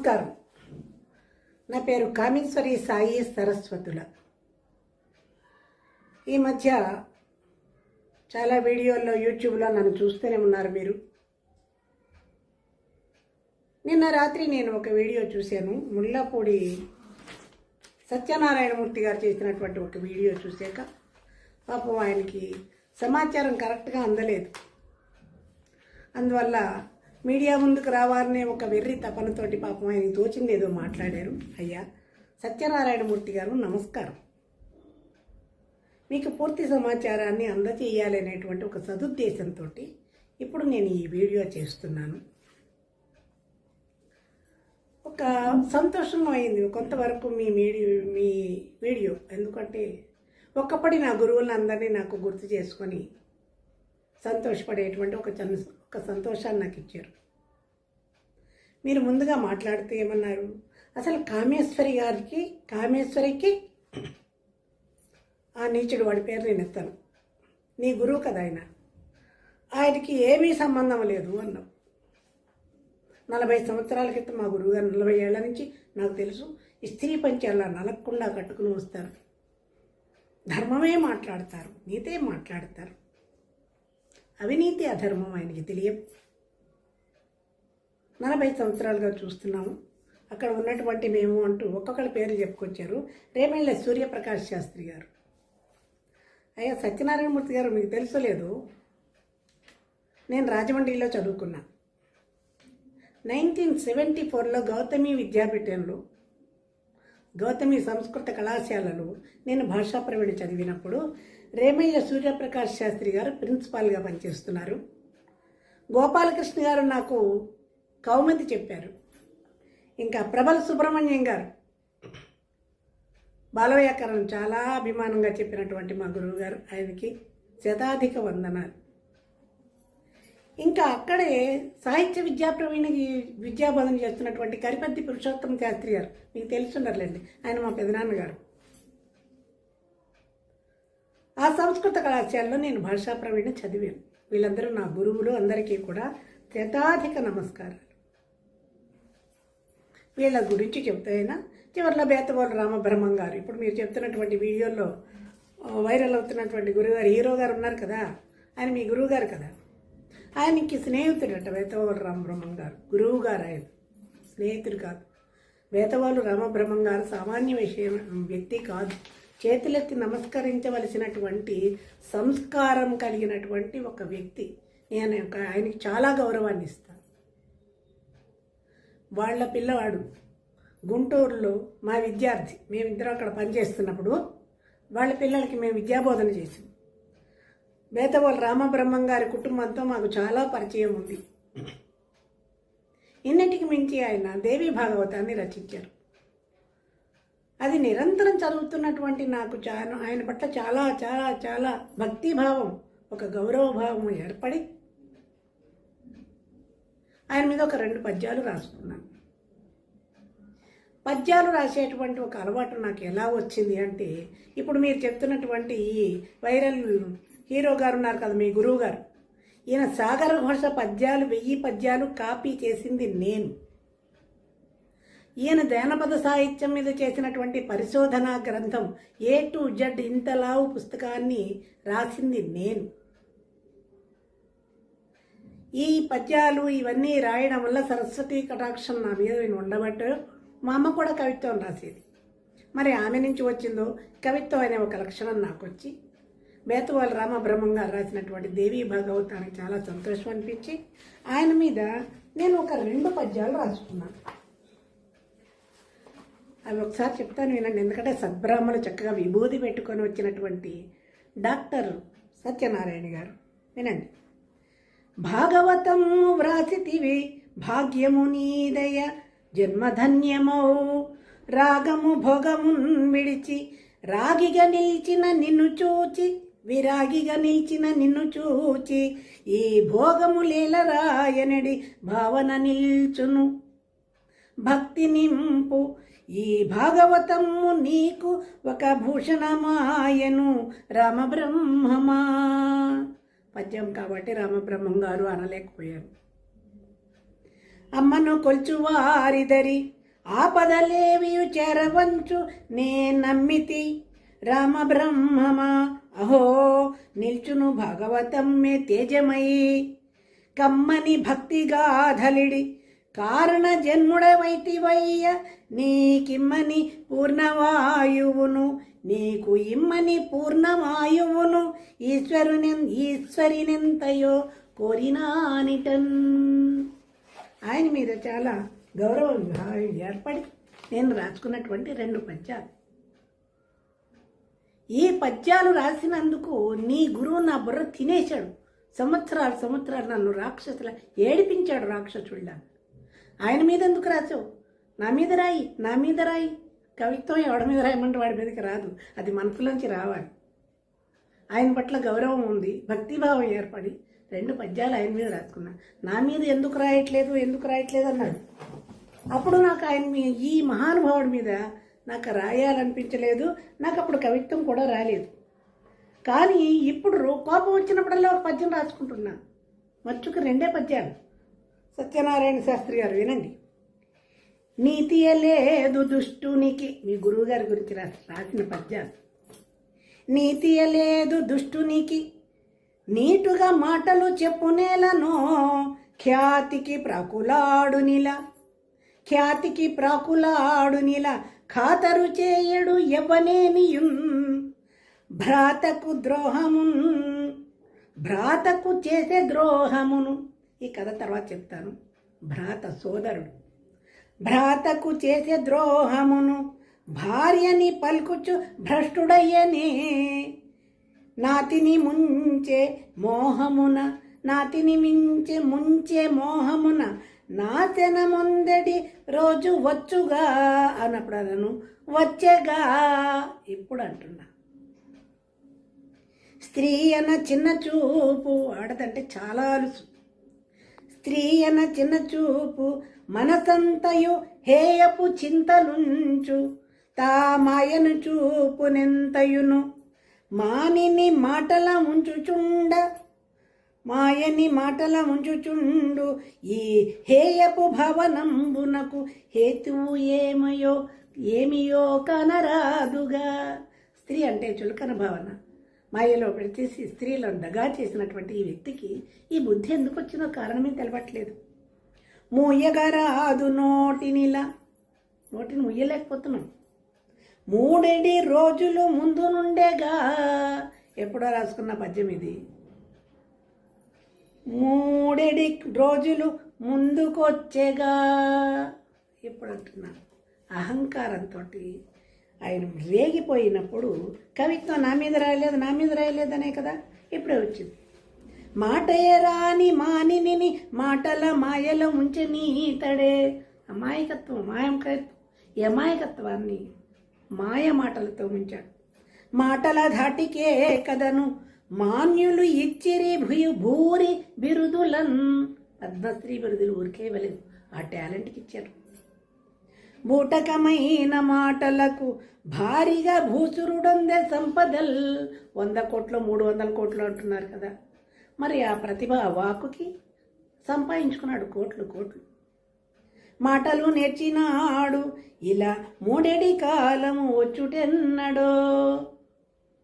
నమస్కారం. నా పేరు కామేశ్వరి సాయి సరస్వతుల. ఈ మధ్య చాలా వీడియోల్లో యూట్యూబ్లో నన్ను చూస్తూనే ఉన్నారు మీరు. నిన్న రాత్రి నేను ఒక వీడియో చూశాను. ముల్లాపూడి సత్యనారాయణమూర్తి గారు చేసినటువంటి ఒక వీడియో చూశాక పాపం ఆయనకి సమాచారం కరెక్ట్గా అందలేదు. అందువల్ల మీడియా ముందుకు రావాలనే ఒక వెర్రి తపనతోటి పాపం ఆయన తోచింది ఏదో మాట్లాడారు. అయ్యా సత్యనారాయణమూర్తి గారు నమస్కారం. మీకు పూర్తి సమాచారాన్ని అందజేయాలి అనేటువంటి ఒక సదుద్దేశంతో ఇప్పుడు నేను ఈ వీడియో చేస్తున్నాను. ఒక సంతోషంగా అయింది కొంతవరకు మీ వీడియో. ఎందుకంటే ఒకప్పటి నా గురువులను అందరినీ నాకు గుర్తు చేసుకొని సంతోషపడేటువంటి ఒక సంతోషాన్ని నాకు ఇచ్చారు. మీరు ముందుగా మాట్లాడితే ఏమన్నారు, అసలు కామేశ్వరికి ఆ నీచుడు వాడి పేరు నేను ఎత్తాను, నీ గురువు కదా ఆయనకి ఏమీ సంబంధం లేదు అన్నావు. 40 సంవత్సరాల క్రితం మా గురువు గారు 40 ఏళ్ల నుంచి నాకు తెలుసు స్త్రీ పంచాల నలగకుండా కట్టుకుని వస్తారు. ధర్మమే మాట్లాడతారు, నీతే మాట్లాడతారు. అవినీతి అధర్మం ఆయనకి తెలియదు. 40 సంవత్సరాలుగా చూస్తున్నాము. అక్కడ ఉన్నటువంటి మేము అంటూ ఒక్కొక్కరి పేరు చెప్పుకొచ్చారు. రేమెళ్ళ సూర్యప్రకాష్ శాస్త్రి గారు. అయ్యా సత్యనారాయణమూర్తి గారు, మీకు తెలుసో లేదు, నేను రాజమండ్రిలో చదువుకున్నా. 1974లో గౌతమి విద్యాపీఠంలో గౌతమి సంస్కృత కళాశాలలో నేను భాషా ప్రవీణ చదివినప్పుడు రేమయ్య సూర్యప్రకాష్ శాస్త్రి గారు ప్రిన్సిపాల్గా పనిచేస్తున్నారు. గోపాలకృష్ణ గారు నాకు కౌముది చెప్పారు. ఇంకా ప్రబల సుబ్రహ్మణ్యం గారు బాలవ్యాకరణం చాలా అభిమానంగా చెప్పినటువంటి మా గురువు గారు, ఆయనకి శతాధిక వందనాలు. ఇంకా అక్కడే సాహిత్య విద్యాబోధన చేస్తున్నటువంటి కరిపత్తి పురుషోత్తమ శాస్త్రి గారు, మీకు తెలుసుండర్లేండి, ఆయన మా పెదనాన్నగారు. ఆ సంస్కృత కళాశాలలో నేను భాషా ప్రవీణ చదివాను. వీళ్ళందరూ నా గురువులు, అందరికీ కూడా శతాధిక నమస్కారాలు. వీళ్ళ గురించి చెప్తాయినా చివరిలో బేతవాళ్ళు రామబ్రహ్మం గారు, ఇప్పుడు మీరు చెప్తున్నటువంటి వీడియోలో వైరల్ అవుతున్నటువంటి గురువుగారు, హీరో గారు ఉన్నారు కదా, ఆయన మీ గురువు గారు కదా. ఆయనకి స్నేహితుడట బేతవాళ్ళు రామబ్రహ్మం గారు. గురువు గారు ఆయన, స్నేహితుడు కాదు. బేతవాళ్ళు రామబ్రహ్మం గారు సామాన్య వ్యక్తి కాదు. చేతులెత్తి నమస్కరించవలసినటువంటి సంస్కారం కలిగినటువంటి ఒక వ్యక్తి. నేను ఆయనకి చాలా గౌరవాన్ని ఇస్తాను. వాళ్ళ పిల్లవాడు గుంటూరులో మా విద్యార్థి, మేమిద్దరం అక్కడ పనిచేస్తున్నప్పుడు వాళ్ళ పిల్లలకి మేము విద్యాబోధన చేసాం. బేతవాళ్ళ రామబ్రహ్మం గారి కుటుంబంతో మాకు చాలా పరిచయం ఉంది. ఇన్నిటికి మించి ఆయన దేవీ భాగవతాన్ని రచించారు. అది నిరంతరం చదువుతున్నటువంటి నాకు ఆయన పట్ల చాలా చాలా చాలా భక్తిభావం, ఒక గౌరవభావం ఏర్పడి ఆయన మీద ఒక 2 పద్యాలు రాసుకున్నాను. పద్యాలు రాసేటువంటి ఒక అలవాటు నాకు ఎలా వచ్చింది అంటే, ఇప్పుడు మీరు చెప్తున్నటువంటి ఈ వైరల్ హీరో గారు ఉన్నారు కదా, మీ గురువు గారు, ఈయన సాగర ఘోష పద్యాలు 1000 పద్యాలు కాపీ చేసింది నేను. ఈయన జానపద సాహిత్యం మీద చేసినటువంటి పరిశోధనా గ్రంథం A to Z ఇంతలావు పుస్తకాన్ని రాసింది నేను. ఈ పద్యాలు ఇవన్నీ రాయడం వల్ల సరస్వతి కటాక్షం నా మీద ఉండబట్టు మా అమ్మ కూడా కవిత్వం రాసేది. మరి ఆమె నుంచి వచ్చిందో కవిత్వం అనే ఒక లక్షణం నాకు వచ్చి బేతవాళ్ళ రామబ్రహ్మం గారు రాసినటువంటి దేవీ భాగవతానికి చాలా సంతోషం అనిపించి ఆయన మీద నేను ఒక 2 పద్యాలు రాసుకున్నాను. అవి ఒకసారి చెప్తాను వినండి. ఎందుకంటే సద్బ్రాహ్మణులు చక్కగా విభూతి పెట్టుకొని వచ్చినటువంటి డాక్టర్ సత్యనారాయణ గారు, వినండి. భాగవతము వ్రాసితివి భాగ్యము నీదయ జన్మధన్యమౌ, రాగము భోగమున్ విడిచి రాగిగా నిలిచిన నిన్ను చూచి, విరాగిగా నిలిచిన నిన్ను చూచి, ఈ భోగము లేలరాయనడి భావన నిల్చును. భక్తి నింపు ఈ భాగవతము నీకు ఒక భూషణమాయను రామబ్రహ్మమా. పద్యం కాబట్టి రామబ్రహ్మం గారు అనలేకపోయారు. అమ్మను కొల్చువారిదరి ఆపదలేవియు చెరవంచు నే నమ్మితి రామ బ్రహ్మమా అహో నిల్చును భాగవతమ్మె తేజమయి కమ్మని భక్తిగాధలిడి కారణ జన్ముడవైతివయ్య నీకిమ్మని పూర్ణవాయువును నీకు ఇమ్మని పూర్ణవాయువును ఈశ్వరినెంతయో కోరినానిటన్. ఆయన మీద చాలా గౌరవంగా ఏర్పడి నేను రాసుకున్నటువంటి 2 పద్యాలు. ఈ పద్యాలు రాసినందుకు నీ గురువు నా బుర్ర తినేశాడు. సంవత్సరాలు నన్ను రాక్షసుల ఏడిపించాడు, రాక్షసుళ్ళ. ఆయన మీద ఎందుకు రాసావు? నా మీద రాయి. కవిత్వం ఎవడి మీద రాయమంటే వాడి మీదకి రాదు, అది మనసులోంచి రావాలి. ఆయన పట్ల గౌరవం ఉంది, భక్తిభావం ఏర్పడి 2 పద్యాలు ఆయన మీద రాసుకున్నా. నా మీద ఎందుకు రాయట్లేదు అన్నాడు. అప్పుడు నాకు ఈ మహానుభావుడి మీద నాకు రాయాలనిపించలేదు. నాకు అప్పుడు కవిత్వం కూడా రాలేదు. కానీ ఇప్పుడు కోపం వచ్చినప్పుడల్లా ఒక పద్యం రాసుకుంటున్నా. మచ్చుకు 2 పద్యాలు. సత్యనారాయణ శాస్త్రి గారు వినండి. నీతియలేదు దుష్టునికి, మీ గురువుగారి గురించి రాసిన పద్యాలు. నీతియలేదు దుష్టునికి నీటుగా మాటలు చెప్పునేలను ఖ్యాతికి ప్రాకులాడు నిల ఖాతరు చేయడు ఎవ్వనేనియున్ భ్రాతకు చేసే ద్రోహమును. ఈ కథ తర్వాత చెప్తాను. భ్రాత సోదరుడు భ్రాతకు చేసే ద్రోహమును భార్యని పలుకుచు భ్రష్టుడయ్యనే నాతిని ముంచే మోహమున నాశన ముందడి రోజు వచ్చుగా అన్నప్పుడు అదను వచ్చేగా. ఇప్పుడు అంటున్నా, స్త్రీ అన్న చిన్న చూపు, ఆడదంటే చాలా అలుసు. స్త్రీ అన్న చిన్న చూపు మనసంతయు హేయపు చింతలుంచు తా మాయను చూపునెంతయును మాయని మాటల ఉంచుచుండు ఈ హేయపు భవనంబునకు హేతువు ఏమియో కనరాదుగా. స్త్రీ అంటే చులకన భావన, మాయలో పెడితేసి స్త్రీలను దగా చేసినటువంటి ఈ వ్యక్తికి ఈ బుద్ధి ఎందుకు వచ్చినో కారణమే తెలవట్లేదు. మూయగరాదు నోటిని ముయ్యలేకపోతున్నాం. 3 రోజులు ముందు నుండేగా, ఎప్పుడో రాసుకున్న పద్యం ఇది. 3 రోజులు ముందుకొచ్చేగా. ఇప్పుడు అంటున్నా, అహంకారంతో ఆయన రేగిపోయినప్పుడు కవిత్వం నా మీద రాయలేదనే కదా ఇప్పుడే వచ్చింది. మాటయే రాని మానిని మాటల మాయల ముంచె నీతడే. అమాయకత్వాన్ని మాయ మాటలతో ముంచాడు. మాటల ధాటికే కదను మాన్యులు ఇచ్చిరి భూరి బిరుదులన్. పద్మశ్రీ బిరుదులు ఊరికే ఇవ్వలేదు, ఆ టాలెంట్కి ఇచ్చారు. బూటకమైన మాటలకు భారీగా భూసురుడొందే సంపదల్. 100 కోట్లు 300 కోట్లు అంటున్నారు కదా, మరి ఆ ప్రతిభ వాకుకి సంపాదించుకున్నాడు కోట్లు. మాటలు నేర్చినాడు ఇలా 3 కాలము వచ్చుటెన్నడో.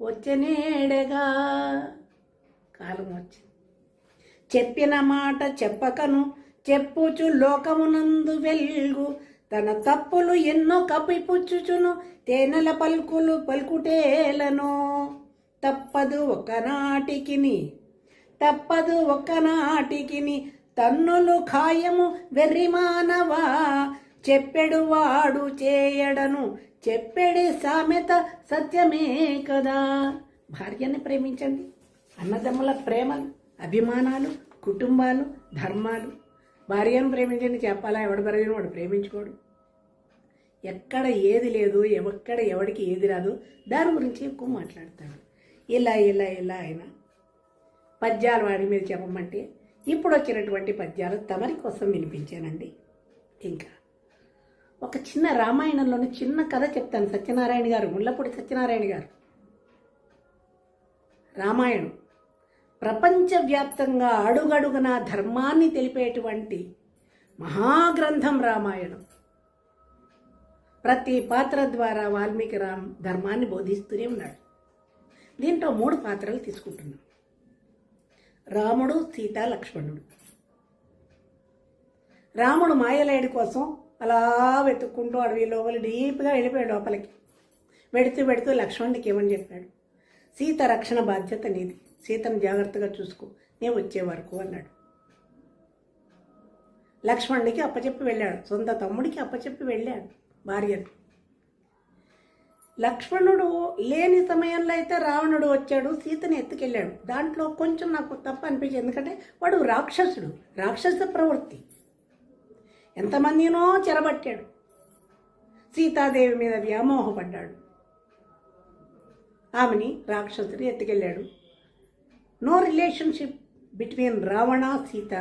వచ్చనేడగా కాలం వచ్చింది. చెప్పిన మాట చెప్పకను చెప్పుచు లోకమునందు వెల్గు తన తప్పులు ఎన్నో కప్పిపుచ్చుచును తేనెల పలుకుటేలను. తప్పదు ఒక్కనాటికిని తన్నులు ఖాయము వెర్రిమానవా. చెప్పెడు వాడు చేయడను చెప్పెడి సామెత సత్యమే కదా. భార్యని ప్రేమించండి. అన్నదమ్ముల ప్రేమలు, అభిమానాలు, కుటుంబాలు, ధర్మాలు. భార్యను ప్రేమించండి చెప్పాలా? ఎవడు బరగిన వాడు ప్రేమించుకోడు. ఎక్కడ ఏది లేదు, ఎక్కడ ఎవడికి ఏది రాదు, దాని గురించి ఎక్కువ మాట్లాడతాడు. ఇలా ఆయన పద్యాలు వాడి మీద చెప్పమంటే ఇప్పుడు వచ్చినటువంటి పద్యాలు తమరి కోసం వినిపించానండి. ఇంకా ఒక చిన్న రామాయణంలోని చిన్న కథ చెప్తాను. సత్యనారాయణ గారు, ముళ్ళపూడి సత్యనారాయణ గారు. రామాయణం ప్రపంచవ్యాప్తంగా అడుగడుగున ధర్మాన్ని తెలిపేటువంటి మహాగ్రంథం రామాయణం. ప్రతి పాత్ర ద్వారా వాల్మీకి ధర్మాన్ని బోధిస్తూనే ఉన్నాడు. దీంట్లో 3 పాత్రలు తీసుకుంటున్నాం. రాముడు, సీత, లక్ష్మణుడు. రాముడు మాయలేడి కోసం అలా వెతుక్కుంటూ అడవి లోపల డీప్గా వెళ్ళిపోయాడు. లోపలికి వెడుతూ లక్ష్మణుడికి ఏమని చెప్పాడు, సీత రక్షణ బాధ్యత నీది, సీతను జాగ్రత్తగా చూసుకో, నేను వచ్చే వరకు అన్నాడు. లక్ష్మణుడికి అప్పచెప్పి వెళ్ళాడు, సొంత తమ్ముడికి అప్పచెప్పి వెళ్ళాడు భార్యను. లక్ష్మణుడు లేని సమయంలో అయితే రావణుడు వచ్చాడు, సీతని ఎత్తుకెళ్ళాడు. దాంట్లో కొంచెం నాకు తప్పు అనిపించింది, ఎందుకంటే వాడు రాక్షసుడు, రాక్షస ప్రవృత్తి. ఎంతమందినో చెరబట్టాడు, సీతాదేవి మీద వ్యామోహపడ్డాడు, ఆమెని రాక్షసుడు ఎత్తుకెళ్ళాడు. No relationship between Ravana Sita.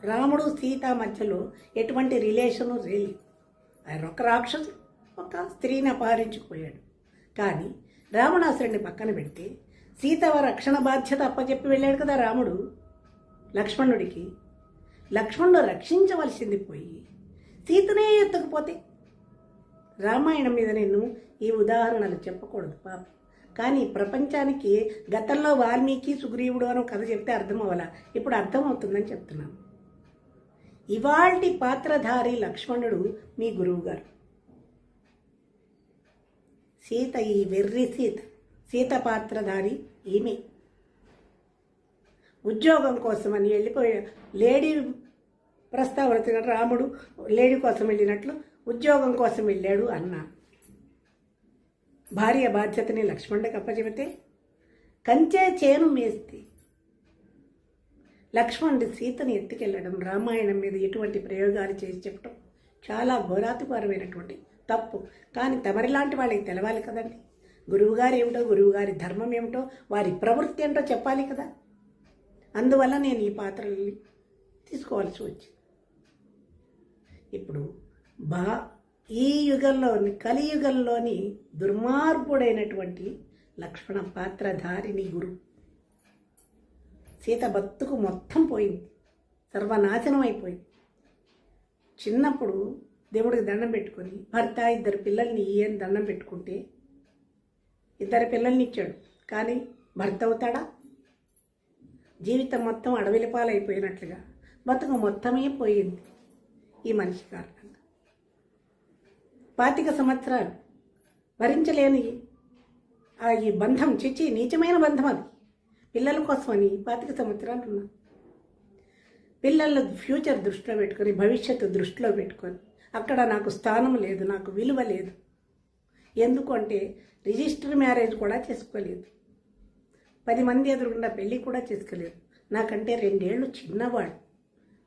రాముడు సీత మధ్యలో ఎటువంటి రిలేషను లేదు. ఆయన ఒక రాక్షసుడు, ఒక స్త్రీని అపహరించుకుపోయాడు. కానీ రావణాసురుడిని పక్కన పెడితే సీత రక్షణ బాధ్యత అప్పచెప్పి వెళ్ళాడు కదా రాముడు లక్ష్మణుడికి. లక్ష్మణుడు రక్షించవలసింది పోయి సీతనే ఎత్తకపోతే. రామాయణం మీద నేను ఈ ఉదాహరణలు చెప్పకూడదు పాప, కానీ ప్రపంచానికి గతంలో వాల్మీకి సుగ్రీవుడు అని కథ చెప్తే అర్థం అవ్వాల, ఇప్పుడు అర్థమవుతుందని చెప్తున్నాను. ఇవాల్టి పాత్రధారి లక్ష్మణుడు మీ గురువు గారు. సీత ఈ వెర్రి సీత పాత్రధారి ఈమె. ఉద్యోగం కోసమని వెళ్ళిపోయే లేడీ ప్రస్తావన, రాముడు లేడీ కోసం వెళ్ళినట్లు ఉద్యోగం కోసం వెళ్ళాడు అన్న. భార్య బాధ్యతని లక్ష్మణుడికి అప్పచెబితే కంచే చేను మేస్తే లక్ష్మణుడి సీతని ఎత్తుకెళ్ళడం, రామాయణం మీద ఎటువంటి ప్రయోగాలు చేసి చెప్పడం చాలా ఘోరాతిఘోరమైనటువంటి తప్పు. కానీ తమరిలాంటి వాళ్ళకి తెలవాలి కదండి, గురువుగారు ఏమిటో, గురువుగారి ధర్మం ఏమిటో, వారి ప్రవృత్తి ఏంటో చెప్పాలి కదా. అందువల్ల నేను ఈ పాత్రల్ని తీసుకోవాల్సి వచ్చింది. ఇప్పుడు ఈ యుగంలోని కలియుగంలోని దుర్మార్గుడైనటువంటి లక్ష్మణ పాత్రధారిని గురు. సీత బతుకు మొత్తం పోయింది, సర్వనాశనం అయిపోయింది. చిన్నప్పుడు దేవుడికి దండం పెట్టుకొని భర్త 2 పిల్లల్ని ఈయన దండం పెట్టుకుంటే 2 పిల్లల్ని ఇచ్చాడు, కానీ భర్త అవుతాడా? జీవితం మొత్తం అడవిల పాలైపోయినట్లుగా బతుకు మొత్తమే పోయింది ఈ మనిషి కారణంగా. 25 సంవత్సరాలు భరించలేని ఈ బంధం, చిచి నీచమైన బంధం అది. పిల్లల కోసమని 25 సంవత్సరాలు ఉన్నా. పిల్లల ఫ్యూచర్ దృష్టిలో పెట్టుకొని, భవిష్యత్తు దృష్టిలో పెట్టుకొని, అక్కడ నాకు స్థానం లేదు, నాకు విలువ లేదు. ఎందుకంటే రిజిస్టర్ మ్యారేజ్ కూడా చేసుకోలేదు, 10 మంది ఎదురుగుండా పెళ్ళి కూడా చేసుకోలేదు. నాకంటే 2 ఏళ్ళు చిన్నవాడు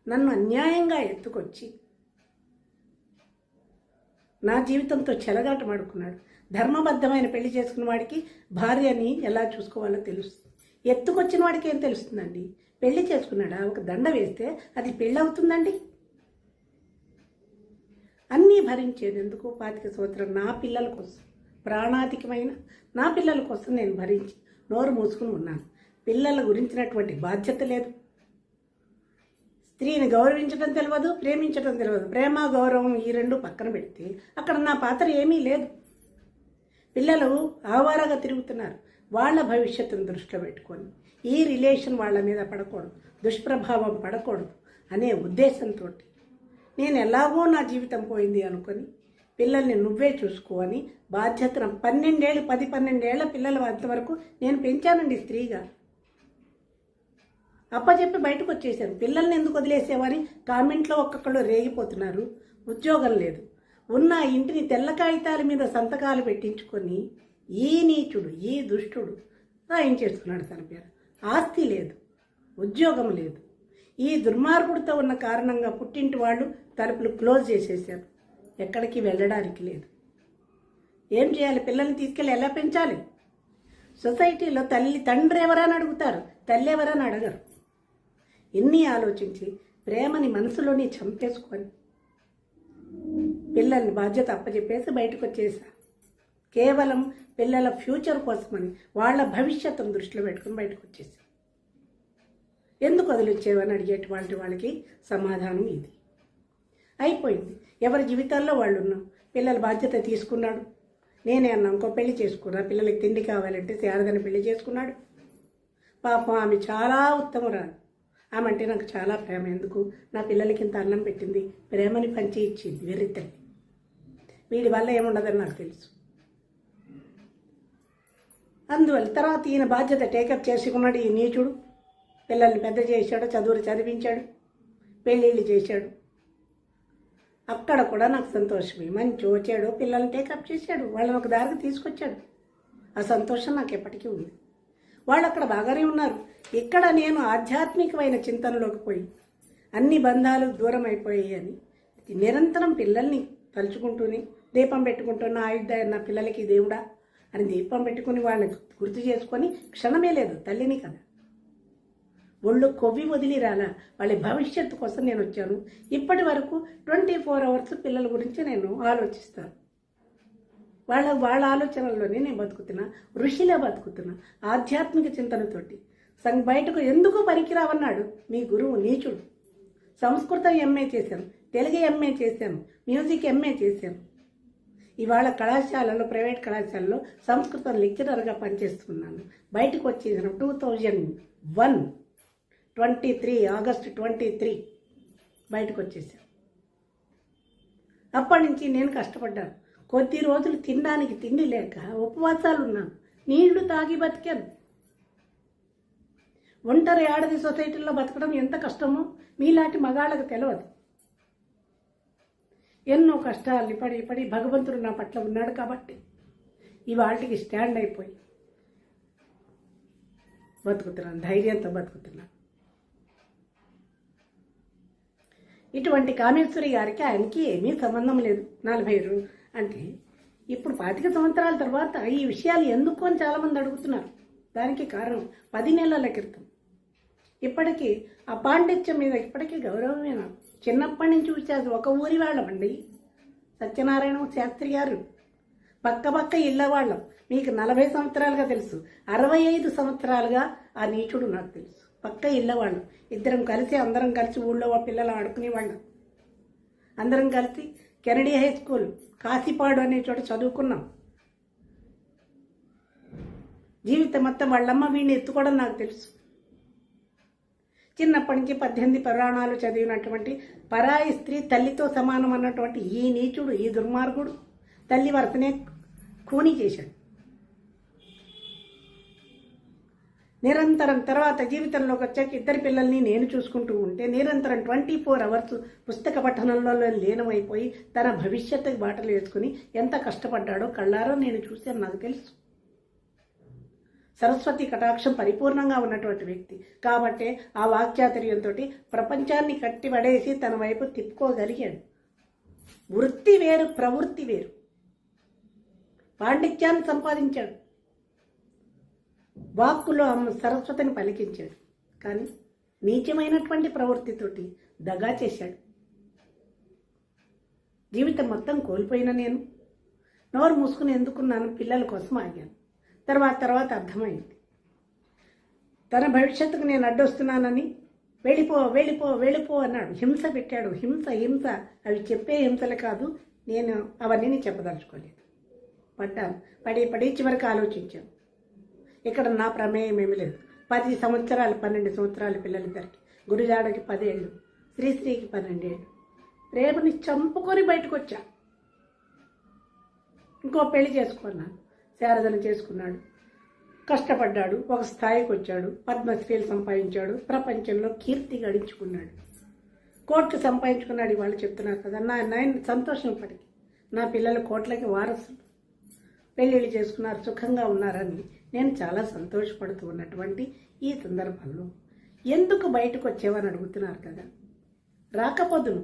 నన్ను అన్యాయంగా ఎత్తుకొచ్చి నా జీవితంతో చెలగాటమాడుకున్నాడు. ధర్మబద్ధమైన పెళ్లి చేసుకున్న వాడికి భార్యని ఎలా చూసుకోవాలో తెలుస్తుంది, ఎత్తుకొచ్చిన వాడికి ఏం తెలుస్తుందండి? పెళ్లి చేసుకున్నాడా, ఒక దండ వేస్తే అది పెళ్ళి అవుతుందండి? అన్నీ భరించేది ఎందుకు? 25 సంవత్సరాలు నా పిల్లల కోసం, ప్రాణాధికమైన నా పిల్లల కోసం నేను భరించి నోరు మూసుకుని ఉన్నాను. పిల్లల గురించినటువంటి బాధ్యత లేదు. స్త్రీని గౌరవించడం తెలియదు, ప్రేమించడం తెలియదు. ప్రేమ గౌరవం ఈ 2 పక్కన పెడితే అక్కడ నా పాత్ర ఏమీ లేదు. పిల్లలు ఆవారాగా తిరుగుతున్నారు, వాళ్ళ భవిష్యత్తును దృష్టిలో పెట్టుకొని ఈ రిలేషన్ వాళ్ళ మీద పడకూడదు, దుష్ప్రభావం పడకూడదు అనే ఉద్దేశంతో నేను ఎలాగో నా జీవితం పోయింది అనుకొని పిల్లల్ని నువ్వే చూసుకోని బాధ్యతను 10-12 ఏళ్ల పిల్లల అంతవరకు నేను పెంచానండి స్త్రీగా. అప్పచెప్పి బయటకు వచ్చేసాను. పిల్లల్ని ఎందుకు వదిలేసేవని కామెంట్లో ఒక్కొక్కళ్ళు రేగిపోతున్నారు. ఉద్యోగం లేదు, ఉన్న ఇంటిని తెల్ల కాగితాల మీద సంతకాలు పెట్టించుకొని ఈ నీచుడు, ఈ దుష్టుడు రాయించేస్తున్నాడు తన పేరు. ఆస్తి లేదు, ఉద్యోగం లేదు. ఈ దుర్మార్గుడితో ఉన్న కారణంగా పుట్టింటి వాళ్ళు తలుపులు క్లోజ్ చేసేసారు, ఎక్కడికి వెళ్ళడానికి లేదు. ఏం చేయాలి? పిల్లల్ని తీసుకెళ్ళి ఎలా పెంచాలి? సొసైటీలో తండ్రి ఎవరని అడుగుతారు, తల్లి ఎవరని అడగరు. ఇన్ని ఆలోచించి ప్రేమని మనసులోని చంపేసుకొని పిల్లల్ని బాధ్యత అప్పచెప్పేసి బయటకు వచ్చేసా. కేవలం పిల్లల ఫ్యూచర్ కోసమని, వాళ్ళ భవిష్యత్తును దృష్టిలో పెట్టుకుని బయటకు వచ్చేసా. ఎందుకు వదిలిచ్చేవని అడిగేటువంటి వాళ్ళకి సమాధానం ఇది అయిపోయింది. ఎవరి జీవితాల్లో వాళ్ళు ఉన్నాం. పిల్లల బాధ్యత తీసుకున్నాడు. నేనే అన్నా ఇంకో పెళ్లి చేసుకున్నా, పిల్లలకి తిండి కావాలంటే శారదని పెళ్లి చేసుకున్నాడు. పాపం ఆమె చాలా ఉత్తమురాలు. ఆమె అంటే నాకు చాలా ప్రేమ. ఎందుకు? నా పిల్లలకి ఇంత అన్నం పెట్టింది, ప్రేమని పంచి ఇచ్చింది వెర్రి తల్లి. వీడి వల్ల ఏముండదని నాకు తెలుసు. అందువల్ల తర్వాత ఈయన బాధ్యత టేకప్ చేసుకున్నాడు. ఈ నీచుడు పిల్లల్ని పెద్ద చేశాడు, చదువులు చదివించాడు, పెళ్ళిళ్ళు చేశాడు. అక్కడ కూడా నాకు సంతోషమే. మంచి వచ్చాడు, పిల్లల్ని టేకప్ చేశాడు, వాళ్ళని ఒక దారికి తీసుకొచ్చాడు. ఆ సంతోషం నాకు ఎప్పటికీ ఉంది. వాళ్ళు అక్కడ బాగానే ఉన్నారు. ఇక్కడ నేను ఆధ్యాత్మికమైన చింతనలోకి పోయి అన్ని బంధాలు దూరం అయిపోయాయి అని నిరంతరం పిల్లల్ని తలుచుకుంటూనే దీపం పెట్టుకుంటున్న ఆయుధ నా పిల్లలకి దేవుడా అని దీపం పెట్టుకుని వాళ్ళని గుర్తు చేసుకొని క్షణమే లేదు తల్లిని కదా. ఒళ్ళు కొవ్వి వదిలి రాలా. వాళ్ళ భవిష్యత్తు కోసం నేను వచ్చాను. ఇప్పటి వరకు 24 అవర్స్ పిల్లల గురించి నేను ఆలోచిస్తాను. వాళ్ళ ఆలోచనల్లోనే నేను బతుకుతున్నా, ఋషిలా బతుకుతున్నా, ఆధ్యాత్మిక చింతనతోటి. బయటకు ఎందుకు పనికిరావన్నాడు మీ గురువు నీచుడు. సంస్కృతం ఎంఏ చేశాను, తెలుగు ఎంఏ చేశాను, మ్యూజిక్ ఎంఏ చేశాను. ఇవాళ కళాశాలలో, ప్రైవేట్ కళాశాలలో సంస్కృతం లెక్చరర్గా పనిచేస్తున్నాను. బయటకు వచ్చేసాను 2001 23 ఆగస్టు 23 బయటకు వచ్చేసాను. అప్పటి నుంచి నేను కష్టపడ్డాను. కొద్ది రోజులు తినడానికి తిండి లేక ఉపవాసాలు ఉన్నాను. నీళ్లు తాగి బతికాను. ఒంటరి ఆడది సొసైటీలో బతకడం ఎంత కష్టమో మీలాంటి మగాళ్ళకు తెలియదు. ఎన్నో కష్టాలు పడి భగవంతుడు నా పట్ల ఉన్నాడు కాబట్టి ఇవాళకి స్టాండ్ అయిపోయి బతుకుతున్నాను, ధైర్యంతో బతుకుతున్నాను. ఇటువంటి కామేశ్వరి గారికి ఆయనకి ఏమీ సంబంధం లేదు. 40 అంటే ఇప్పుడు 25 సంవత్సరాల తర్వాత ఈ విషయాలు ఎందుకు అని చాలామంది అడుగుతున్నారు. దానికి కారణం 10 నెలల క్రితం. ఇప్పటికీ ఆ పాండిత్యం మీద ఇప్పటికీ గౌరవమే నాకు. చిన్నప్పటి నుంచి చూసేది ఒక ఊరి వాళ్ళమండి. సత్యనారాయణ శాస్త్రి గారు పక్క ఇళ్ళ వాళ్ళం. మీకు 40 సంవత్సరాలుగా తెలుసు, 65 సంవత్సరాలుగా ఆ నీచుడు నాకు తెలుసు. పక్క ఇళ్ళ వాళ్ళం. అందరం కలిసి ఊళ్ళో పిల్లలు ఆడుకునేవాళ్ళం. అందరం కలిసి కెనడీ హై స్కూల్ కాశీపాడు అనే చోట చదువుకున్నాం. జీవితం మొత్తం వాళ్ళమ్మ వీడిని ఎత్తుకోవడం నాకు తెలుసు. చిన్నప్పటి నుంచి 18 పురాణాలు చదివినటువంటి పరాయి స్త్రీ తల్లితో సమానం అన్నటువంటి ఈ నీచుడు, ఈ దుర్మార్గుడు తల్లి వరసనే ఖూనీ చేశాడు. నిరంతరం తర్వాత జీవితంలోకి వచ్చాక 2 పిల్లల్ని నేను చూసుకుంటూ ఉంటే నిరంతరం 24 అవర్స్ పుస్తక పఠనంలో లీనమైపోయి తన భవిష్యత్తుకి బాటలు వేసుకుని ఎంత కష్టపడ్డాడో కళ్ళారో నేను చూశాను, నాకు తెలుసు. సరస్వతి కటాక్షం పరిపూర్ణంగా ఉన్నటువంటి వ్యక్తి కాబట్టి ఆ వాక్చాతుర్యంతో ప్రపంచాన్ని కట్టిపడేసి తన వైపు తిప్పుకోగలిగాడు. వృత్తి వేరు, ప్రవృత్తి వేరు. పాండిత్యాన్ని సంపాదించాడు, వాక్కులో సరస్వతిని పలికించాడు. కానీ నీచమైనటువంటి ప్రవృత్తితోటి దగా చేశాడు. జీవితం మొత్తం కోల్పోయిన నేను నోరు మూసుకుని ఎందుకున్నాను? పిల్లల కోసం ఆగాను. తర్వాత అర్థమైంది. తన భవిష్యత్తుకు నేను అడ్డొస్తున్నానని వెళ్ళిపో అన్నాడు. హింస పెట్టాడు. హింస అవి చెప్పే హింసలు కాదు. నేను అవన్నీ చెప్పదలుచుకోలేదు. పడి చివరికి ఆలోచించాను. ఇక్కడ నా ప్రమేయం ఏమీ లేదు. 10 సంవత్సరాలు 12 సంవత్సరాల పిల్లలిద్దరికి, గురుజాడకి 10 ఏళ్ళు, శ్రీశ్రీకి 12 ఏళ్ళు. రేపుని చంపుకొని బయటకు వచ్చా. ఇంకో పెళ్లి చేసుకున్నాను. శారదను చేసుకున్నాడు. కష్టపడ్డాడు, ఒక స్థాయికి వచ్చాడు, పద్మశ్రీలు సంపాదించాడు, ప్రపంచంలో కీర్తి గడించుకున్నాడు, కోట్లు సంపాదించుకున్నాడు. ఇవాళ చెప్తున్నారు కదా, నేను సంతోషం. ఇప్పటికీ నా పిల్లలు కోట్లకి వారసులు, పెళ్ళిళ్ళు చేసుకున్నారు, సుఖంగా ఉన్నారని నేను చాలా సంతోషపడుతూ ఉన్నటువంటి ఈ సందర్భంలో ఎందుకు బయటకు వచ్చేవని అడుగుతున్నారు కదా. రాకపోదును,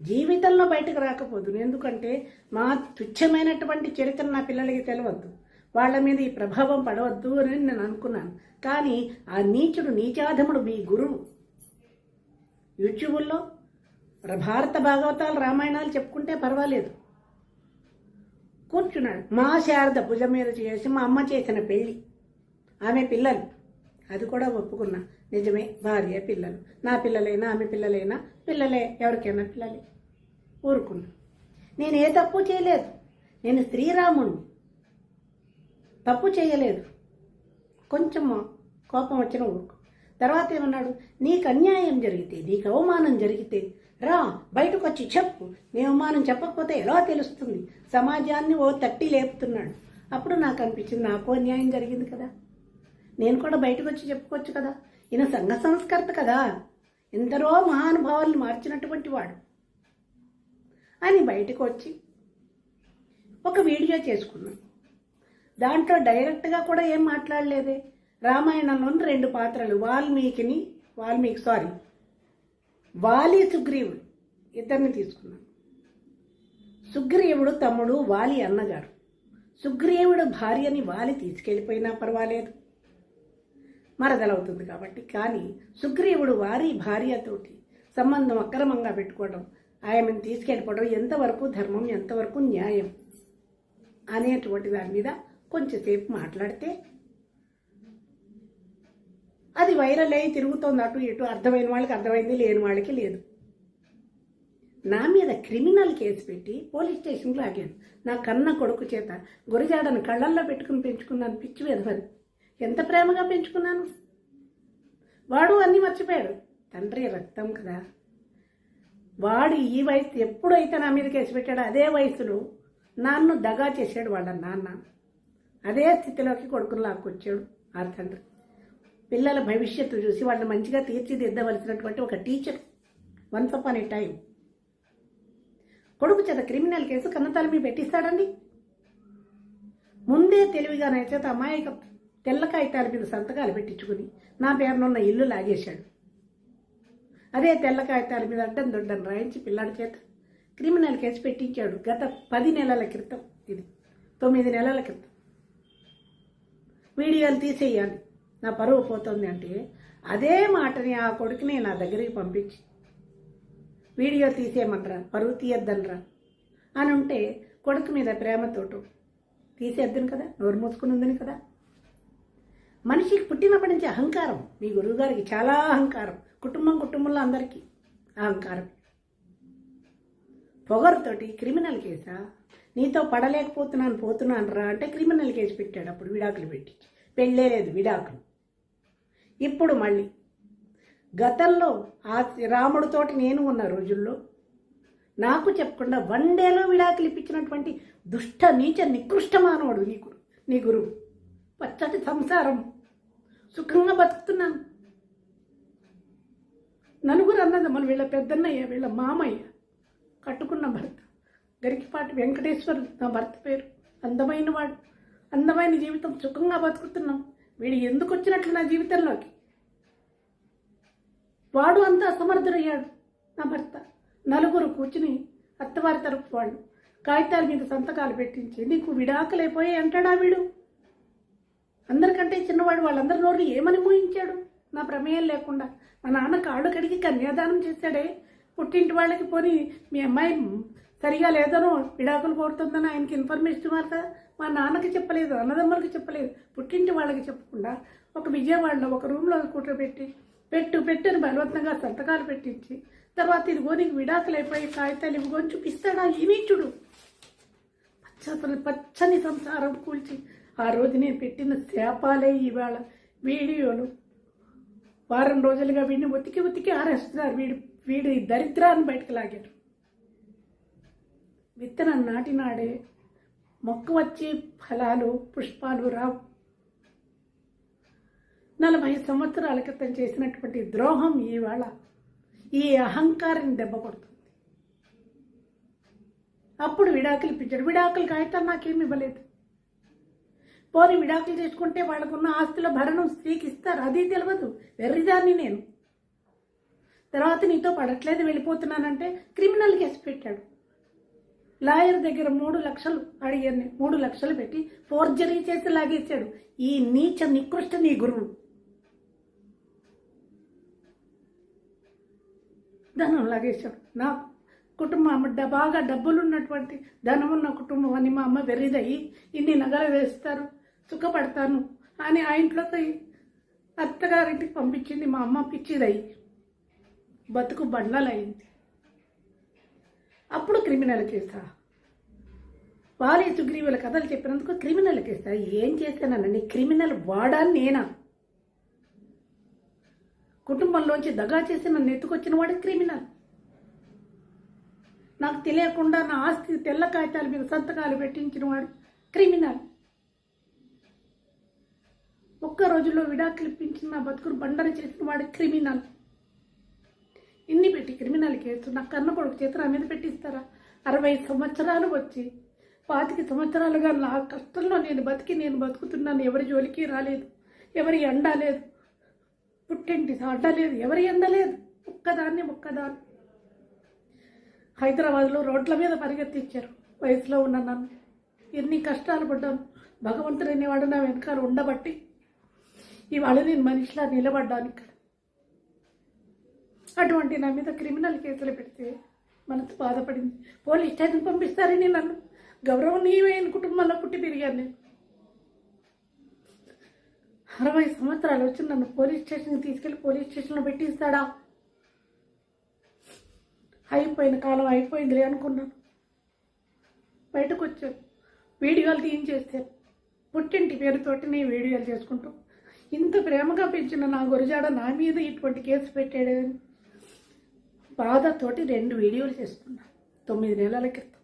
జీవితంలో బయటకు రాకపోదును. ఎందుకంటే మా తుచ్చమైనటువంటి చరిత్ర నా పిల్లలకి తెలియవద్దు, వాళ్ళ మీద ఈ ప్రభావం పడవద్దు అని నేను అనుకున్నాను. కానీ ఆ నీచాధముడు మీ గురువు యూట్యూబ్లో భారత భాగవతాలు, రామాయణాలు చెప్పుకుంటే పర్వాలేదు, కూర్చున్నాడు. మా శారద భుజం మీద చేసి మా అమ్మ చేసిన పెళ్ళి, ఆమె పిల్లలు, అది కూడా ఒప్పుకున్నా. నిజమే, భార్య పిల్లలు, నా పిల్లలైనా ఆమె పిల్లలైనా పిల్లలే, ఎవరికైనా పిల్లలే, ఊరుకున్నా. నేను ఏ తప్పు చేయలేదు. నేను శ్రీరాముణ్ణి, తప్పు చేయలేదు. కొంచెం కోపం వచ్చిన ఊరుకు. తర్వాత ఏమన్నాడు, నీకు అన్యాయం జరిగితే, నీకు అవమానం జరిగితే రా బయటకు వచ్చి చెప్పు. నీ అవమానం చెప్పకపోతే ఎలా తెలుస్తుంది? సమాజాన్ని ఓ తట్టి లేపుతున్నాడు. అప్పుడు నాకు అనిపించింది, నాకు అన్యాయం జరిగింది కదా, నేను కూడా బయటకు వచ్చి చెప్పుకోవచ్చు కదా. ఈయన సంఘ సంస్కర్త కదా, ఎందరో మహానుభావుల్ని మార్చినటువంటి వాడు అని బయటకు వచ్చి ఒక వీడియో చేసుకున్నాను. దాంట్లో డైరెక్ట్గా కూడా ఏం మాట్లాడలేదే. రామాయణంలోని 2 పాత్రలు, వాలి సుగ్రీవుడు ఇద్దరిని తీసుకున్నాను. సుగ్రీవుడు తమ్ముడు, వాలి అన్నగారు. సుగ్రీవుడు భార్యని వాలి తీసుకెళ్ళిపోయినా పర్వాలేదు, మరదలవుతుంది కాబట్టి. కానీ సుగ్రీవుడు వారి భార్యతోటి సంబంధం అక్రమంగా పెట్టుకోవడం, ఆయనని తీసుకెళ్ళిపోవడం ఎంతవరకు ధర్మం, ఎంతవరకు న్యాయం అనేటువంటి దాని మీద కొంచెంసేపు మాట్లాడితే అది వైరల్ అయ్యి తిరుగుతోంది అటు ఇటు. అర్థమైన వాళ్ళకి అర్థమైంది, లేని వాళ్ళకి లేదు. నా మీద క్రిమినల్ కేసు పెట్టి పోలీస్ స్టేషన్లో ఆగాను. నా కన్న కొడుకు చేత గురజాడను కళ్ళల్లో పెట్టుకుని పెంచుకున్నాను. పిచ్చి వెధవని ఎంత ప్రేమగా పెంచుకున్నాను. వాడు అన్నీ మర్చిపోయాడు. తండ్రి రక్తం కదా. వాడు ఈ వయసు ఎప్పుడైతే నా మీద కేసు పెట్టాడో అదే వయసులో నన్ను దగా చేశాడు వాళ్ళ నాన్న. అదే స్థితిలోకి కొడుకుని లాక్కొచ్చాడు ఆ తండ్రి. పిల్లల భవిష్యత్తు చూసి వాళ్ళని మంచిగా తీర్చిదిద్దవలసినటువంటి ఒక టీచర్ వన్స్ అపాన్ ఏ టైం కొడుకు చేత క్రిమినల్ కేసు కన్నతల మీద పెట్టిస్తాడండి. ముందే తెలివిగా నా చేత అమాయక తెల్ల కాగితాల మీద సంతకాలు పెట్టించుకుని నా పేరునున్న ఇల్లు లాగేశాడు. అదే తెల్ల కాగితాల మీద అడ్డం దొడ్డం రాయించి పిల్లాడి చేత క్రిమినల్ కేసు పెట్టించాడు. గత 10 నెలల క్రితం, ఇది 9 నెలల క్రితం. వీడియోలు తీసేయాలి, నా పరువు పోతుంది అంటే అదే మాటని ఆ కొడుకుని నా దగ్గరికి పంపించి వీడియో తీసేయమనరా, పరువు తీయొద్దనరా అని ఉంటే కొడుకు మీద ప్రేమతోటి తీసేద్దును కదా, నోరు మూసుకుని ఉందని కదా. మనిషికి పుట్టినప్పటి నుంచి అహంకారం. మీ గురువుగారికి చాలా అహంకారం, కుటుంబంలో అందరికీ అహంకారం. పొగరుతోటి క్రిమినల్ కేసా, నీతో పోతున్నాను రా అంటే క్రిమినల్ కేసు పెట్టాడు. అప్పుడు విడాకులు పెట్టి పెళ్ళే లేదు, విడాకులు. ఇప్పుడు మళ్ళీ గతంలో ఆ రాముడితోటి నేను ఉన్న రోజుల్లో నాకు చెప్పకుండా 1 డేలో విడాకులు ఇప్పించినటువంటి దుష్ట నీచ నికృష్ట మానవుడు నీ గురువు. పచ్చటి సంసారం, సుఖంగా బతుకుతున్నాను. నలుగురు అన్నదమ్ములు, వీళ్ళ పెద్దన్నయ్య, వీళ్ళ మామయ్య, కట్టుకున్న భర్త గరికిపాటి వెంకటేశ్వరుడు నా భర్త పేరు. అందమైన వాడు, అందమైన జీవితం, సుఖంగా బతుకుతున్నాం. వీడు ఎందుకు వచ్చినట్లు నా జీవితంలోకి? వాడు అంతా అసమర్థుడయ్యాడు నా భర్త. నలుగురు కూర్చుని అత్తవారి తరపు వాళ్ళు కాగితాల మీద సంతకాలు పెట్టించి నీకు విడాకులైపోయి అంటాడా వీడు? అందరికంటే చిన్నవాడు. వాళ్ళందరి నోరు ఏమని మోయించాడు నా ప్రమేయం లేకుండా? మా నాన్న కాళ్ళు కడిగి కన్యాదానం చేశాడే. పుట్టింటి వాళ్ళకి పోని మీ అమ్మాయి సరిగా లేదనో విడాకులు కోరుతుందని ఆయనకి ఇన్ఫర్మేషన్ ఇవ్వాలి కదా. మా నాన్నకి చెప్పలేదు, అన్నదమ్ములకి చెప్పలేదు, పుట్టింటి వాళ్ళకి చెప్పకుండా ఒక విజయవాడలో ఒక రూమ్లో కూర్చోబెట్టి పెట్టని బలవంతంగా సంతకాలు పెట్టించి తర్వాత ఇదిగో నీకు విడాకులు అయిపోయి కాగితాలు ఇవ్వని చూపిస్తాడా ఈ నీచుడు? పచ్చని సంసారం కూల్చి ఆ రోజు నేను పెట్టిన శాపాలే ఇవాళ వీడియోలు. వారం రోజులుగా వీడిని ఉతికి ఆరేస్తున్నారు. వీడి దరిద్రాన్ని బయటకు లాగారు. విత్తనం నాటినాడే మొక్క వచ్చి ఫలాలు పుష్పాలు రావు. 40 సంవత్సరాల క్రితం చేసినటువంటి ద్రోహం ఇవాళ ఈ అహంకారాన్ని దెబ్బ కొడుతుంది. అప్పుడు విడాకులు ఇప్పించాడు. విడాకులు కాగితాలు నాకేమి ఇవ్వలేదు. పోనీ విడాకులు తీసుకుంటే వాళ్ళకున్న ఆస్తుల భరణం స్త్రీకి ఇస్తారు, అది తెలియదు. వెర్రిదాన్ని నేను. తర్వాత నీతో పడట్లేదు వెళ్ళిపోతున్నానంటే క్రిమినల్ కేసు పెట్టాడు. లాయర్ దగ్గర 3 లక్షలు అడిగాను. 3 లక్షలు పెట్టి ఫోర్జరీ చేసి లాగేశాడు ఈ నీచ నికృష్ట నీ గురువు. ధనం లాగేశాడు. నా కుటుంబం బాగా డబ్బులున్నటువంటి ధనం ఉన్న కుటుంబం అని మా అమ్మ వెర్రిదయ్యి ఇన్ని నగలు వేస్తారు, సుఖపడతాను అని ఆ ఇంట్లోకి అత్తగారింటికి పంపించింది. మా అమ్మ పిచ్చిదయ్యి బతుకు బండలైంది. అప్పుడు క్రిమినల్ కేసా? వాలి సుగ్రీవుల కథలు చెప్పినందుకు క్రిమినల్కి ఇస్తారు. ఏం చేశానండి? క్రిమినల్ వాడా నేనా? కుటుంబంలోంచి దగా చేసి నన్ను ఎత్తుకొచ్చిన వాడు క్రిమినల్. నాకు తెలియకుండా నా ఆస్తి తెల్ల కాగితాల మీద సంతకాలు పెట్టించిన వాడు క్రిమినల్. ఒక్క రోజులో విడాకులు ఇప్పించి నా బతుకును బండన చేసిన వాడు క్రిమినల్. ఇన్ని పెట్టి క్రిమినల్ కేసు నా కన్న కొడుకు చేత నా మీద పెట్టిస్తారా? 60 సంవత్సరాలు వచ్చి 25 సంవత్సరాలుగా నా కష్టంలో నేను బతుకుతున్నాను. ఎవరి జోలికి రాలేదు, ఎవరి ఎండ లేదు, పుట్టింటి అడ్డ లేదు, ఎవరి ఎండ లేదు. ఒక్కదాన్ని హైదరాబాద్లో రోడ్ల మీద పరిగెత్తించారు. వయసులో ఉన్న నన్ను ఎన్ని కష్టాలు పడ్డాను. భగవంతుడు అనేవాడు నా వెనకాల ఉండబట్టి ఇవాళ నేను మనిషిలా నిలబడ్డాను ఇక్కడ. అటువంటి నా మీద క్రిమినల్ కేసులు పెడితే మనసు బాధపడింది. పోలీస్ స్టేషన్ పంపిస్తారని నన్ను గౌరవనీయమైన కుటుంబంలో పుట్టి పెరిగాను నేను. 60 సంవత్సరాలు వచ్చి నన్ను పోలీస్ స్టేషన్కి తీసుకెళ్ళి పోలీస్ స్టేషన్లో పెట్టిస్తాడా? అయిపోయిన కాలం అయిపోయిందిలే అనుకున్నాను. బయటకు వచ్చాను, వీడియోలు తీయించేస్తాను. పుట్టింటి పేరుతోటి నేను వీడియోలు చేసుకుంటూ ఇంత ప్రేమగా పెంచిన నా గురజాడ నా మీద ఇటువంటి కేసు పెట్టాడని బాధతోటి 2 వీడియోలు చేసుకున్నాను 9 నెలల క్రితం.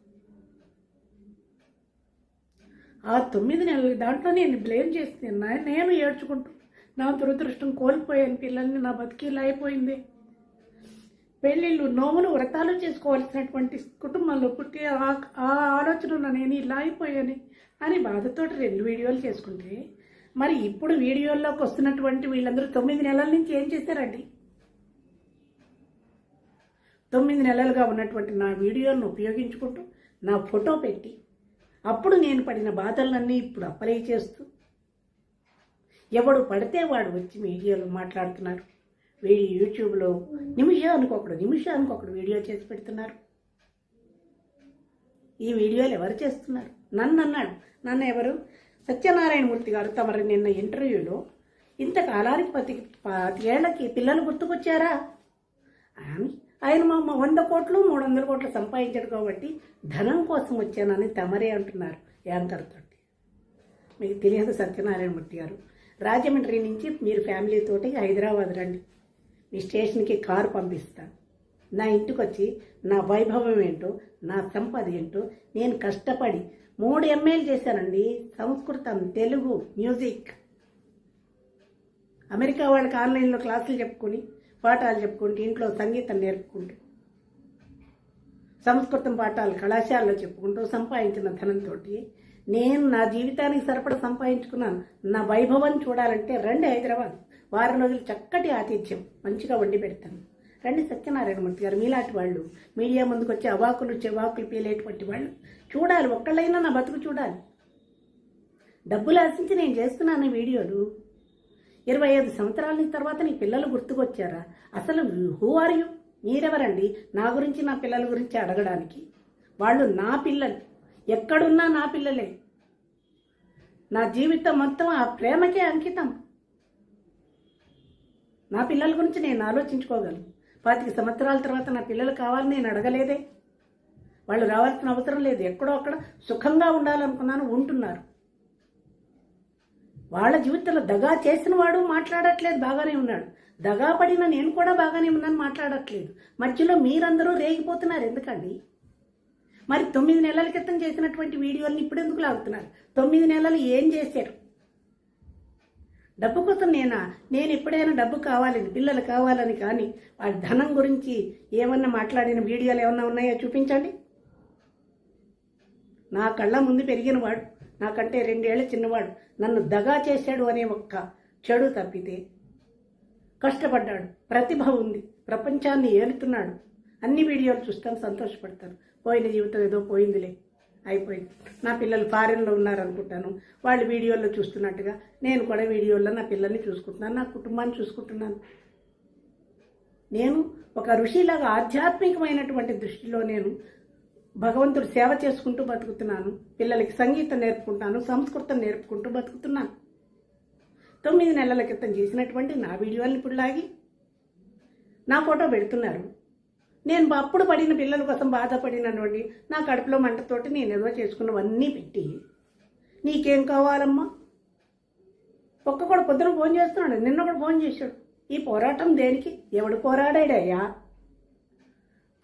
ఆ 9 నెలల దాంట్లో నేను బ్లేమ్ చేస్తున్నాను. నేను ఏడ్చుకుంటూ నా దురదృష్టం కోల్పోయాను పిల్లల్ని, నా బతికిలా అయిపోయింది. పెళ్ళిళ్ళు, నోములు, వ్రతాలు చేసుకోవాల్సినటువంటి కుటుంబంలో పుట్టి ఆ ఆలోచనలో నేను ఇలా అయిపోయాను అని బాధతోటి 2 వీడియోలు చేసుకుంటే, మరి ఇప్పుడు వీడియోల్లోకి వస్తున్నటువంటి వీళ్ళందరూ 9 నెలల నుంచి ఏం చేశారండి? 9 నెలలుగా ఉన్నటువంటి నా వీడియోను ఉపయోగించుకుంటూ నా ఫోటో పెట్టి అప్పుడు నేను పడిన బాధలన్నీ ఇప్పుడు అప్లై చేస్తూ ఎవడు పడితే వాడు వచ్చి మీడియాలో మాట్లాడుతున్నారు. యూట్యూబ్లో నిమిషానికి ఒకడు వీడియో చేసి పెడుతున్నారు. ఈ వీడియోలు ఎవరు చేస్తున్నారు? నన్ను అన్నాడు. నన్ను ఎవరు? సత్యనారాయణమూర్తి గారు తమరు నిన్న ఇంటర్వ్యూలో ఇంతకాలానికి 10 ఏళ్లకి పిల్లలు గుర్తుకొచ్చారా అని ఆయన 100 కోట్లు 300 కోట్లు సంపాదించాడు కాబట్టి ధనం కోసం వచ్చానని తమరే అంటున్నారు యాంకర్ తోటి. మీకు తెలియదు సత్యనారాయణమూర్తి గారు, రాజమండ్రి నుంచి మీరు ఫ్యామిలీతోటి హైదరాబాద్ రండి, మీ స్టేషన్కి కారు పంపిస్తాను. నా ఇంటికి వచ్చి నా వైభవం ఏంటో, నా సంపద ఏంటో, నేను కష్టపడి 3 ఎంఏలు చేశానండి. సంస్కృతం, తెలుగు, మ్యూజిక్. అమెరికా వాళ్ళకి ఆన్లైన్లో క్లాసులు చెప్పుకొని పాఠాలు చెప్పుకుంటూ ఇంట్లో సంగీతం నేర్పుకుంటూ సంస్కృతం పాఠాలు కళాశాలలో చెప్పుకుంటూ సంపాదించిన ధనంతో నేను నా జీవితానికి సరిపడ సంపాదించుకున్నాను. నా వైభవం చూడాలంటే రండి హైదరాబాద్, వారం రోజులు చక్కటి ఆతిథ్యం మంచిగా వండి పెడతాను. రండి సత్యనారాయణమూర్తి గారు, మీలాంటి వాళ్ళు మీడియా ముందుకు వచ్చి అవాకులు చెవాకులు పీలేటువంటి వాళ్ళు చూడాలి. ఒక్కళ్ళైనా నా బతుకు చూడాలి. డబ్బులు ఆశించి నేను చేస్తున్నాను వీడియోలు. 25 సంవత్సరాల తర్వాత నీ పిల్లలు గుర్తుకొచ్చారా? అసలు హూ ఆర్ యూ? మీరెవరండి నా గురించి నా పిల్లల గురించి అడగడానికి? వాళ్ళు నా పిల్లలు, ఎక్కడున్నా నా పిల్లలే. నా జీవితం మొత్తం ఆ ప్రేమకే అంకితం. నా పిల్లల గురించి నేను ఆలోచించుకోగలను. 25 సంవత్సరాల తర్వాత నా పిల్లలు కావాలని నేను అడగలేదే. వాళ్ళు రావాల్సిన అవసరం లేదు. ఎక్కడో అక్కడ సుఖంగా ఉండాలనుకున్నాను, ఉంటున్నారు. వాళ్ళ జీవితంలో దగా చేసిన వాడు మాట్లాడట్లేదు, బాగానే ఉన్నాడు. దగా పడిన నేను కూడా బాగానే ఉన్నాను, మాట్లాడట్లేదు. మధ్యలో మీరందరూ రేగిపోతున్నారు ఎందుకండి? మరి 9 నెలల క్రితం చేసినటువంటి వీడియోల్ని ఇప్పుడు ఎందుకు లాగుతున్నారు? 9 నెలలు ఏం చేశారు? డబ్బు కోసం నేను ఎప్పుడైనా డబ్బు కావాలని, పిల్లలు కావాలని కానీ వాడి ధనం గురించి ఏమన్నా మాట్లాడిన వీడియోలు ఏమన్నా ఉన్నాయో చూపించండి. నా కళ్ళ ముందు పెరిగినవాడు, నాకంటే 2 ఏళ్ల చిన్నవాడు, నన్ను దగా చేశాడు అనే ఒక్క చెడు తప్పితే కష్టపడ్డాడు, ప్రతిభ ఉంది, ప్రపంచాన్ని ఏలుతున్నాడు. అన్ని వీడియోలు చూస్తాను, సంతోషపడతాను. పోయిన జీవితం ఏదో పోయిందిలే, అయిపోయింది. నా పిల్లలు ఫారెన్లో ఉన్నారనుకుంటాను, వాళ్ళు వీడియోల్లో చూస్తున్నట్టుగా నేను కూడా వీడియోల్లో నా పిల్లల్ని చూసుకుంటున్నాను, నా కుటుంబాన్ని చూసుకుంటున్నాను. నేను ఒక ఋషిలాగా ఆధ్యాత్మికమైనటువంటి దృష్టిలో నేను భగవంతుడు సేవ చేసుకుంటూ బతుకుతున్నాను. పిల్లలకి సంగీతం నేర్పుకుంటాను, సంస్కృతం నేర్పుకుంటూ బతుకుతున్నాను. 9 నెలల క్రితం చేసినటువంటి నా వీడియోలను ఇప్పుడు లాగి నా ఫోటో పెడుతున్నారు. నేను అప్పుడు పడిన పిల్లల కోసం బాధపడినటువంటి నా కడుపులో మంటతోటి నేను ఏదో చేసుకున్నవన్నీ పెట్టి నీకేం కావాలమ్మా? ఒక్క కూడా పొద్దున ఫోన్ చేస్తున్నాడు, నిన్న కూడా ఫోన్ చేశాడు. ఈ పోరాటం దేనికి? ఎవడు పోరాడాడయ్యా?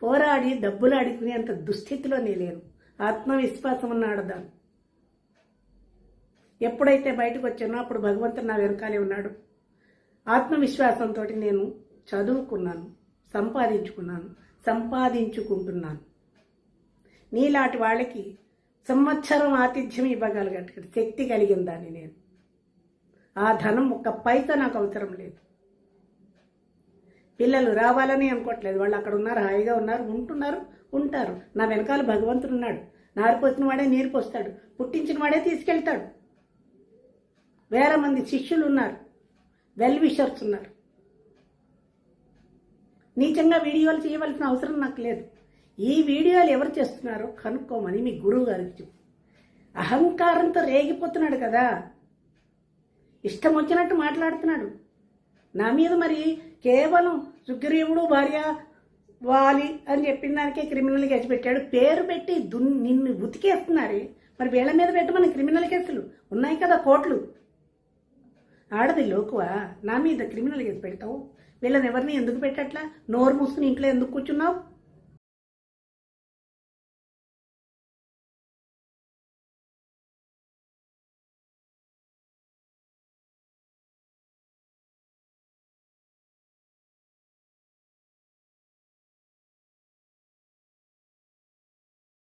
పోరాడి డబ్బులు అడుగునేంత దుస్థితిలో నేను ఆత్మవిశ్వాసం ఉన్న ఆడదాను. ఎప్పుడైతే బయటకు వచ్చానో అప్పుడు భగవంతుడు నా వెనకాలే ఉన్నాడు. ఆత్మవిశ్వాసంతో నేను చదువుకున్నాను, సంపాదించుకుంటున్నాను. నీలాంటి వాళ్ళకి సంవత్సరం ఆతిథ్యం ఇవ్వగలిగే శక్తి కలిగిన దాన్ని నేను. ఆ ధనం ఒక్క పైసా నాకు అవసరం లేదు. పిల్లలు రావాలని అనుకోవట్లేదు, వాళ్ళు అక్కడ ఉన్నారు, హాయిగా ఉన్నారు, ఉంటారు. నా వెనకాల భగవంతుడు ఉన్నాడు. నారు పోసిన వాడే నీరు పోస్తాడు, పుట్టించిన వాడే తీసుకెళ్తాడు. వేల మంది శిష్యులు ఉన్నారు, వెల్ విషర్స్ ఉన్నారు. నీచంగా వీడియోలు చేయవలసిన అవసరం నాకు లేదు. ఈ వీడియోలు ఎవరు చేస్తున్నారో కనుక్కోమని మీ గురువు గారికి చెప్పు. అహంకారంతో రేగిపోతున్నాడు కదా, ఇష్టం వచ్చినట్టు మాట్లాడుతున్నాడు నా మీద. మరి కేవలం సుగ్రీవుడు భార్య వాలి అని చెప్పిన దానికే క్రిమినల్ కేసు పెట్టాడు. పేరు పెట్టి నిన్ను ఉతికేస్తున్నారే, మరి వీళ్ళ మీద పెట్టమని క్రిమినల్ కేసులు ఉన్నాయి కదా, కోట్లు. ఆడది లోకువా నా మీద క్రిమినల్ కేసు పెడతావు? వీళ్ళని ఎవరిని ఎందుకు పెట్టట్లా? నోరు మూసుకుని ఇంట్లో ఎందుకు కూర్చున్నావు?